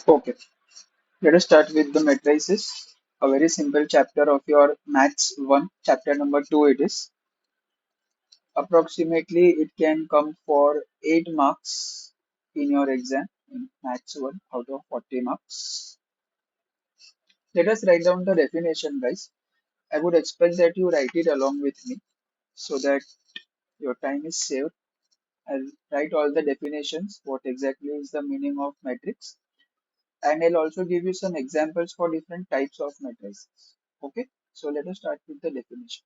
Okay, let us start with the matrices. A very simple chapter of your Maths 1, chapter number 2 it is. Approximately it can come for 8 marks in your exam in Maths 1 out of 40 marks. Let us write down the definition, guys. I would expect that you write it along with me so that your time is saved. I'll write all the definitions, what exactly is the meaning of matrix, and I'll also give you some examples for different types of matrices. Okay, so let us start with the definition.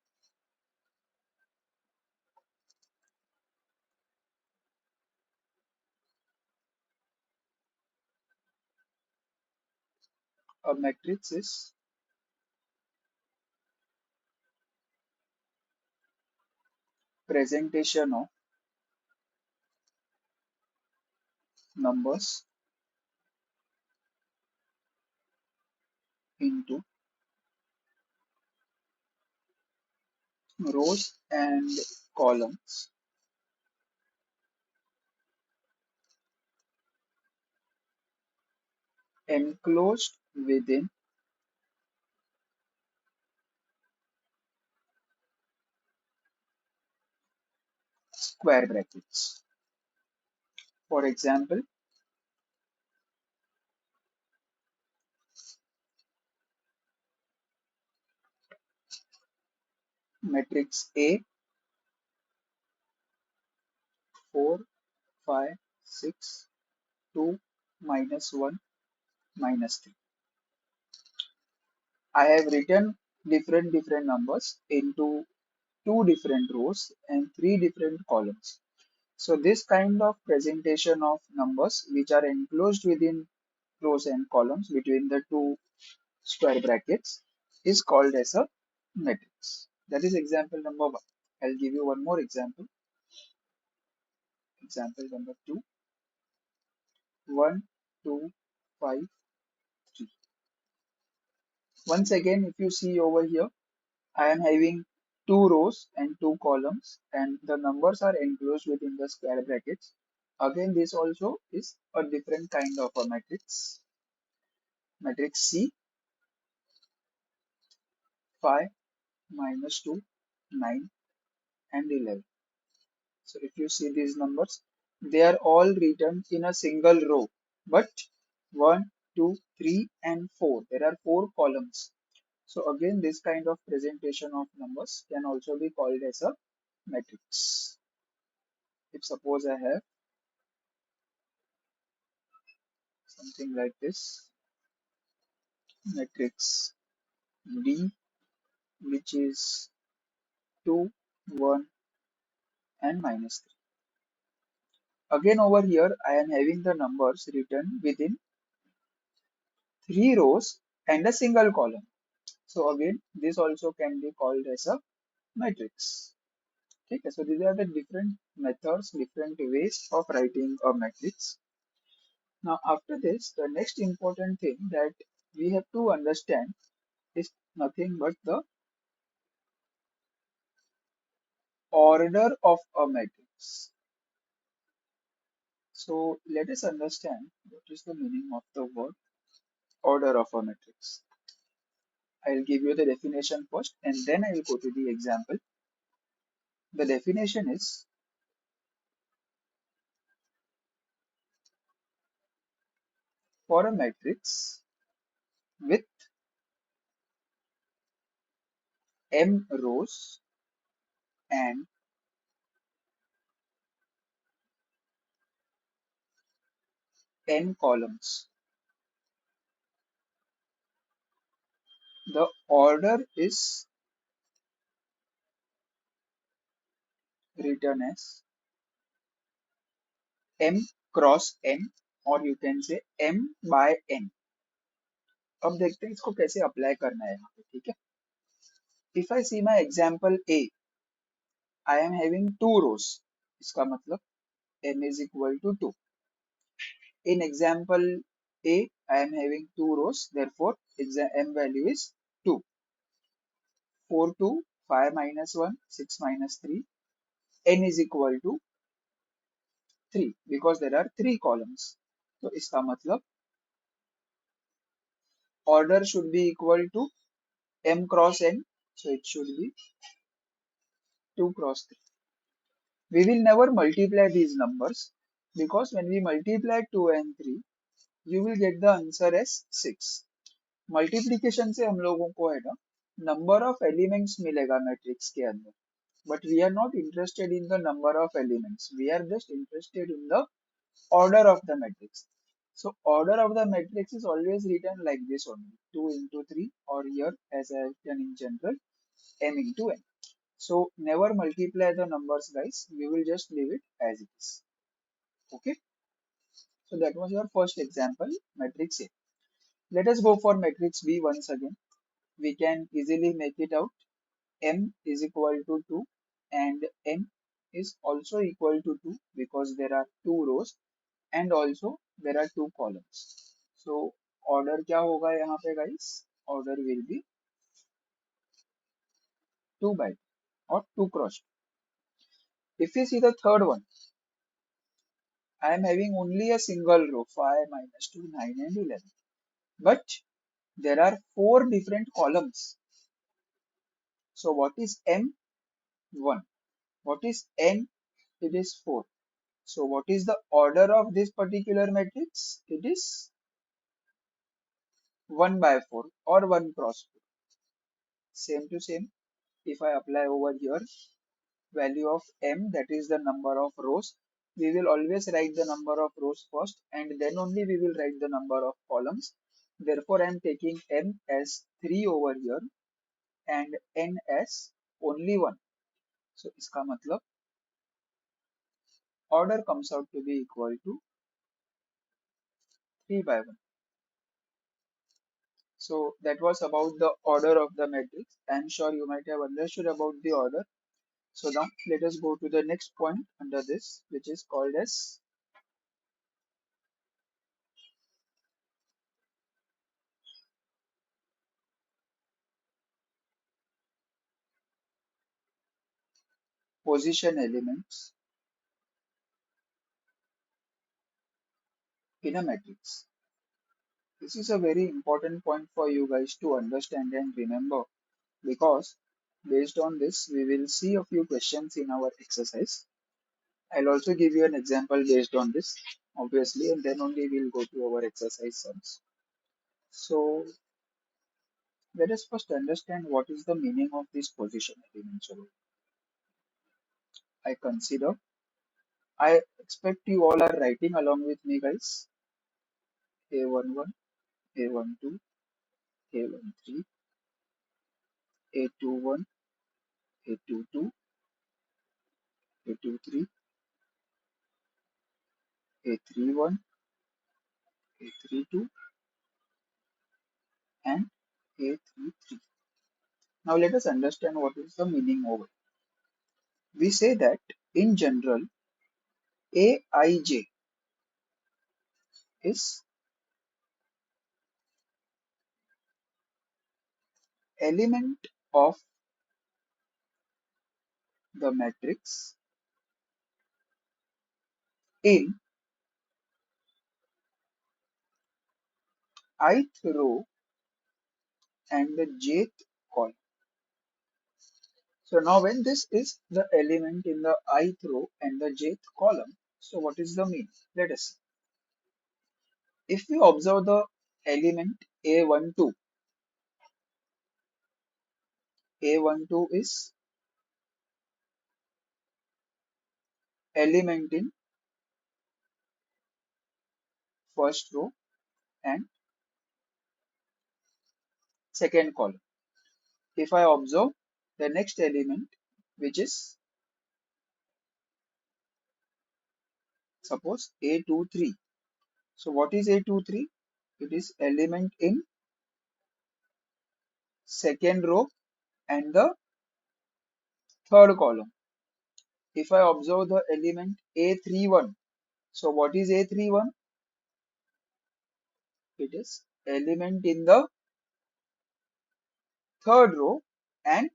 A matrix is presentation of numbers into rows and columns enclosed within square brackets. For example, matrix A 4, 5, 6, 2, -1, -3. I have written different numbers into two different rows and three different columns. So this kind of presentation of numbers which are enclosed within rows and columns between the two square brackets is called as a matrix. That is example number one. I'll give you one more example. Example number two. 1, 2, 5, 3. Once again, if you see over here, I am having two rows and two columns, and the numbers are enclosed within the square brackets. Again, this also is a different kind of a matrix. Matrix C, 5, -2, 9, and 11. So if you see these numbers, they are all written in a single row, but 1, 2, 3, and 4. There are four columns. So again, this kind of presentation of numbers can also be called as a matrix. If suppose I have something like this, matrix D, which is 2, 1, and -3. Again over here, I am having the numbers written within three rows and a single column. So again, this also can be called as a matrix. Okay, so these are the different methods, different ways of writing a matrix. Now, after this, the next important thing that we have to understand is nothing but the order of a matrix. So let us understand what is the meaning of the word order of a matrix. I'll give you the definition first and then I will go to the example. The definition is for a matrix with m rows and n columns. The order is written as m cross n और you can say m by n. अब देखते हैं इसको कैसे apply करना है यहाँ पे ठीक है. If I see my example A, I am having two rows. इसका मतलब m is equal to 2. In example A, I am having two rows. Therefore, m value is 2. 4 2, 5 -1, 6 -3. N is equal to 3 because there are three columns. तो इसका मतलब order should be equal to m cross n. So it should be 2 cross 3. We will never multiply these numbers because when we multiply 2 and 3, you will get the answer as 6. Multiplication से हम लोगों को है ना number of elements मिलेगा matrix के अंदर but we are not interested in the number of elements we are just interested in the order of the matrix. So order of the matrix is always written like this only 2 into 3 or here as I have written in general m into n. So never multiply the numbers guys, we will just leave it as it is. Okay, so that was your first example, matrix A. Let us go for matrix B once again. We can easily make it out. M is equal to 2 and n is also equal to 2 because there are two rows and also there are two columns. So order क्या होगा यहाँ पे guys? Order will be 2 by 2 or 2 cross 2. If you see the third one, I am having only a single row 5 minus 2 9 and 11. But there are four different columns. So what is M? 1. What is N? It is 4. So what is the order of this particular matrix? It is 1 by 4 or 1 cross 4. Same to same. If I apply over here value of m, that is the number of rows, we will always write the number of rows first and then only we will write the number of columns. Therefore I am taking m as 3 over here and n as only 1. So iska matlab order comes out to be equal to 3 by 1. So that was about the order of the matrix. I am sure you might have understood about the order. So now let us go to the next point under this, which is called as position elements in a matrix. This is a very important point for you guys to understand and remember because based on this, we will see a few questions in our exercise. I'll also give you an example based on this, obviously, and then only we'll go to our exercise sums. So let us first understand what is the meaning of this position elements. I consider, I expect you all are writing along with me, guys. A11, A12, A13, A21, A22, A23, A31, A32, and A33. Now let us understand what is the meaning of it. We say that in general, Aij is element of the matrix in ith row and the jth column. So now when this is the element in the ith row and the jth column, so what is the mean? Let us see. If we observe the element A12, A12 is element in first row and second column. If I observe the next element, which is suppose A23. So what is A23? It is element in second row and the third column. If I observe the element A31, so what is A31? It is element in the third row and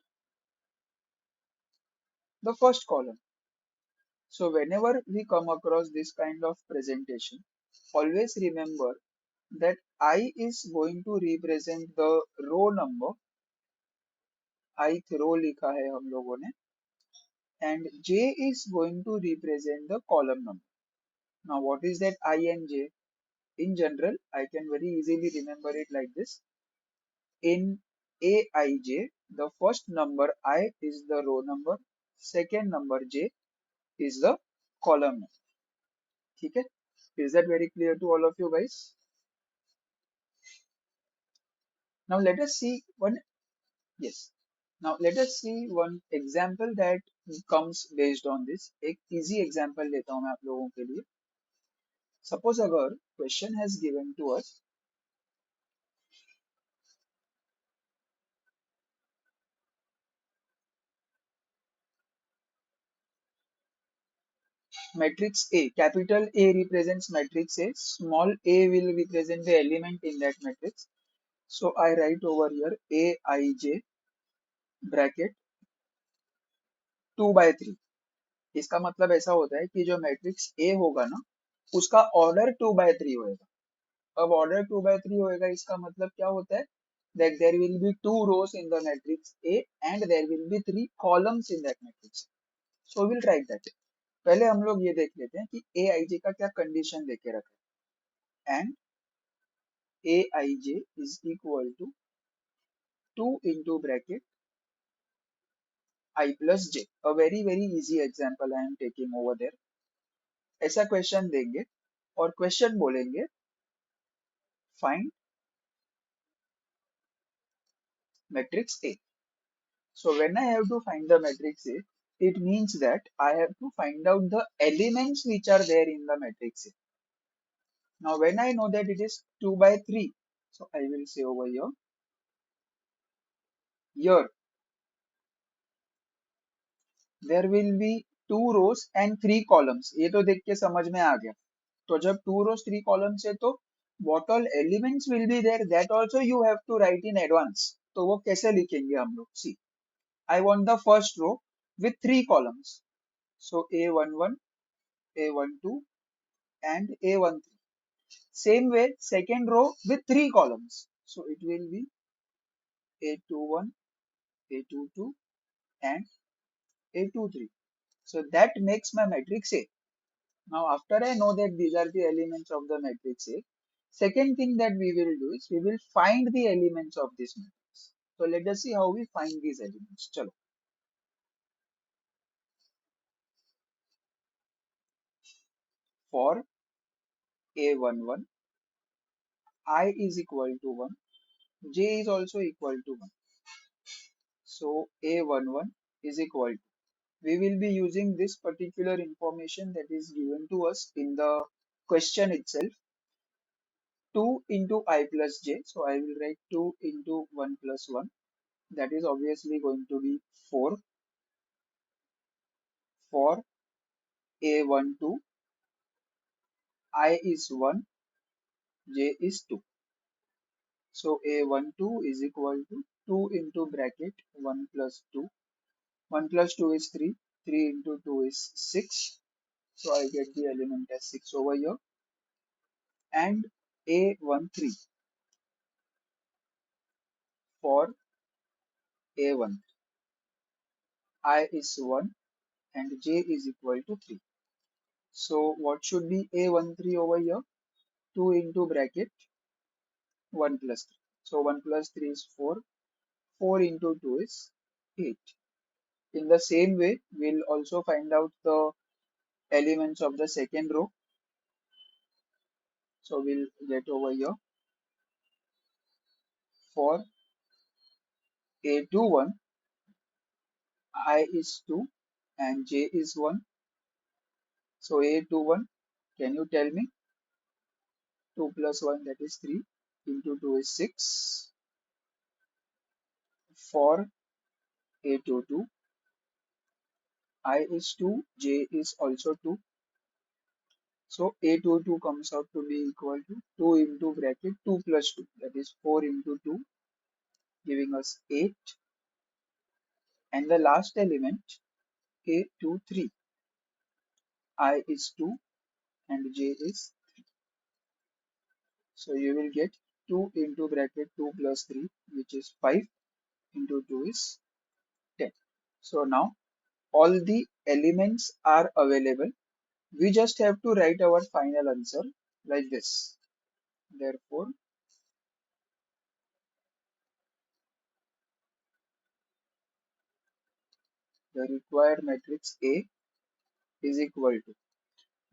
the first column. So whenever we come across this kind of presentation, always remember that I is going to represent the row number, ith row लिखा है हम लोगों ने, and j is going to represent the column number. Now what is that I and j? In general, I can very easily remember it like this. In aij, the first number I is the row number, second number j is the column number. ठीक है? Is that very clear to all of you guys? Now let us see one. Yes. Now let us see one example that comes based on this. एक easy example लेता हूँ मैं आप लोगों के लिए. Suppose अगर question has given to us matrix A, capital A represents matrix A, small a will represent the element in that matrix. So I write over here Aij bracket 2 by 3. इसका मतलब ऐसा होता है कि जो मैट्रिक्स A होगा ना उसका ऑर्डर 2 by 3 होएगा. अब ऑर्डर 2 by 3 होएगा इसका मतलब क्या होता है that there will be two rows in the matrix A and there will be three columns in that matrix. So we'll write that. पहले हम लोग ये देख लेते हैं कि Aij का क्या कंडीशन देके रखा है and Aij is equal to 2 into bracket I plus j. A very easy example I am taking over there. ऐसा क्वेश्चन देंगे और क्वेश्चन बोलेंगे find matrix A. So when I have to find the matrix A, it means that I have to find out the elements which are there in the matrix A. Now when I know that it is 2 by 3, so I will say over here there will be two rows and three columns. ये तो देख के समझ में आ गया. तो जब 2 rows 3 columns है तो what all elements will be there that also you have to write in advance. तो वो कैसे लिखेंगे हम लोग? See, I want the first row with 3 columns. So A11, A12 and A13. Same way, second row with 3 columns. So it will be A21, A22 and A23. So that makes my matrix A. Now after I know that these are the elements of the matrix A, second thing that we will do is we will find the elements of this matrix. So let us see how we find these elements. Chalo. For A11, I is equal to 1, J is also equal to 1. So A11 is equal to, we will be using this particular information that is given to us in the question itself, 2 into I plus j. So I will write 2 into 1 plus 1. That is obviously going to be 4. For A12, I is 1, j is 2. So A12 is equal to 2 into bracket 1 plus 2. 1 plus 2 is 3. 3 into 2 is 6. So I get the element as 6 over here. And A13 for A1, I is 1 and j is equal to 3. So what should be A13 over here? 2 into bracket 1 plus 3. So 1 plus 3 is 4. 4 into 2 is 8. In the same way, we'll also find out the elements of the second row. So we'll get over here for A21, I is 2 and j is 1. So A21, can you tell me? 2 plus 1, that is 3, into 2 is 6. For A22, I is 2, j is also 2. So A22 comes out to be equal to 2 into bracket 2 plus 2, that is 4 into 2, giving us 8. And the last element A23, I is 2 and j is 3. So you will get 2 into bracket 2 plus 3, which is 5 into 2 is 10. So now all the elements are available. We just have to write our final answer like this. Therefore, the required matrix A is equal to.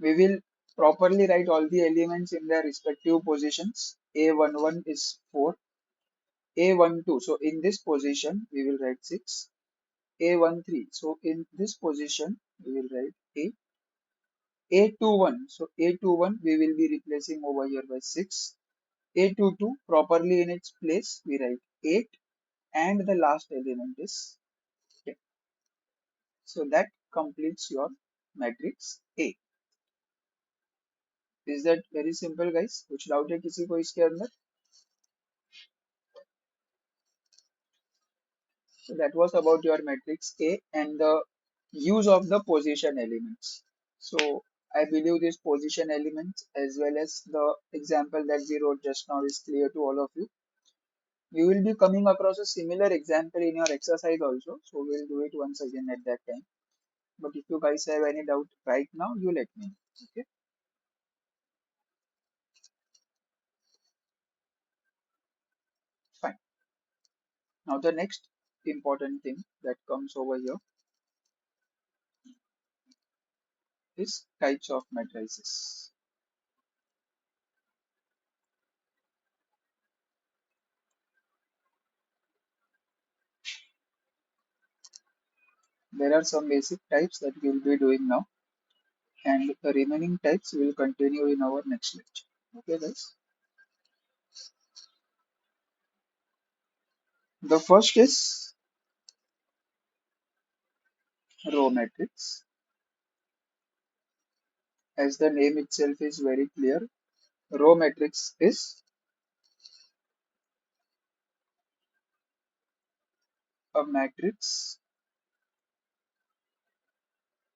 We will properly write all the elements in their respective positions. A11 is 4, A12. So in this position, we will write 6. A13. So in this position, we will write 8. A21. So A21 we will be replacing over here by 6. A22 properly in its place, we write 8. And the last element is 10. So that completes your matrix A. Is that very simple guys? कुछ doubt है किसी को इसके अंदर? So that was about your matrix A and the use of the position elements. So I believe this position elements as well as the example that we wrote just now is clear to all of you. We will be coming across a similar example in your exercise also. So we'll do it once again at that time. But if you guys have any doubt right now, you let me know. Okay, fine. Now the next important thing that comes over here is types of matrices. There are some basic types that we'll be doing now, and the remaining types will continue in our next lecture. Okay, guys. The first is row matrix. As the name itself is very clear, row matrix is a matrix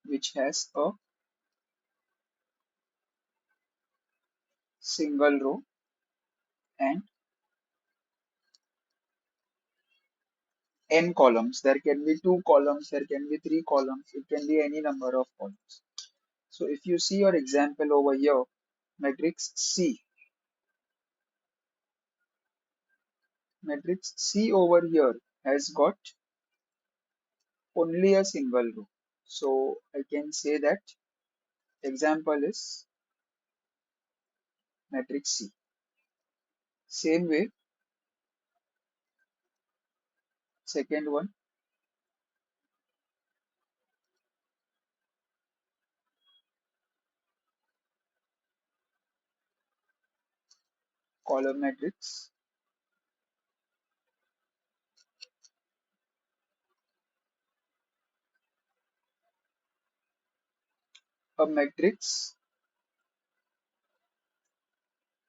which has a single row and n columns. There can be two columns, there can be three columns, it can be any number of columns. So if you see your example over here, matrix C. Matrix C over here has got only a single row. So I can say that example is matrix C. Same way, second one, column matrix. A matrix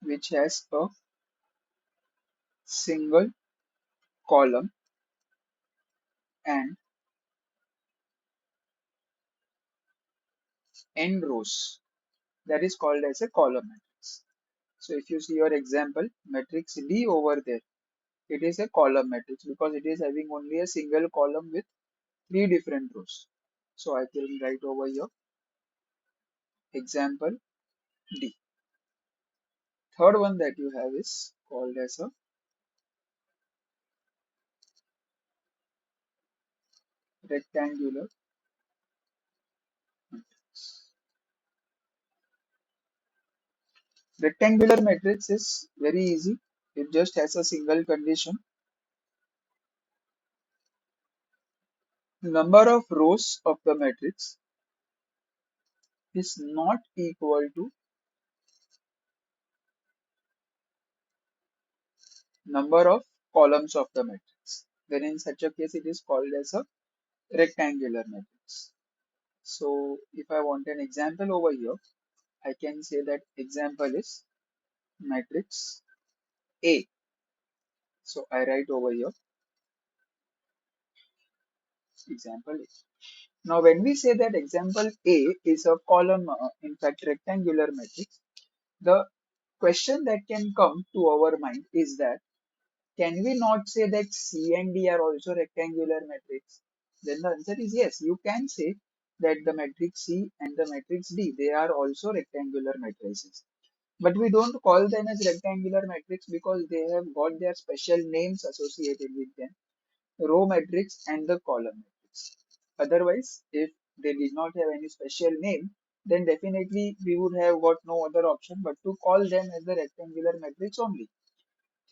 which has a single column and n rows. That is called as a column matrix. So if you see your example, matrix D over there, it is a column matrix because it is having only a single column with three different rows. So I can write over here example D. Third one that you have is called as a rectangular matrix. Rectangular matrix is very easy. It just has a single condition. Number of rows of the matrix is not equal to number of columns of the matrix. Then in such a case it is called as a rectangular matrix. So if I want an example over here, I can say that example is matrix A. So I write over here example A. Now when we say that example A is a column, in fact rectangular matrix, the Question that can come to our mind is that can we not say that C and D are also rectangular matrix? Then the answer is yes. You can say that the matrix C and the matrix D, they are also rectangular matrices. But we don't call them as rectangular matrix because they have got their special names associated with them, row matrix and the column matrix. Otherwise, if they did not have any special name, then definitely we would have got no other option but to call them as the rectangular matrix only.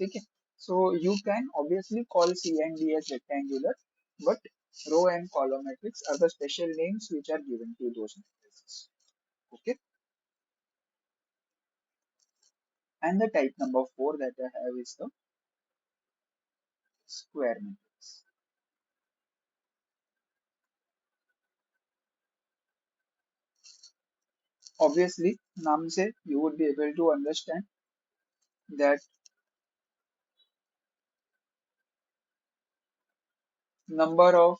Okay. So you can obviously call C and D as rectangular, but row and column matrix are the special names which are given to those matrices. Okay. And the type number 4 that I have is the square matrix. Obviously, नाम से you would be able to understand that number of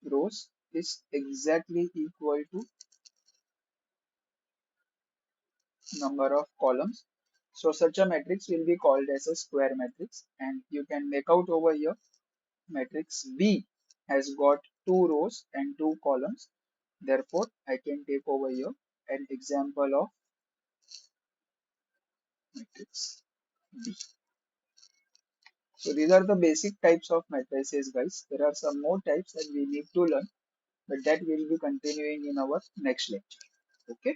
rows is exactly equal to number of columns. So such a matrix will be called as a square matrix, and you can make out over here matrix B has got two rows and two columns. Therefore, I can take over here an example of matrix B. So these are the basic types of matrices, guys. There are some more types that we need to learn, but that will be continuing in our next lecture. Okay.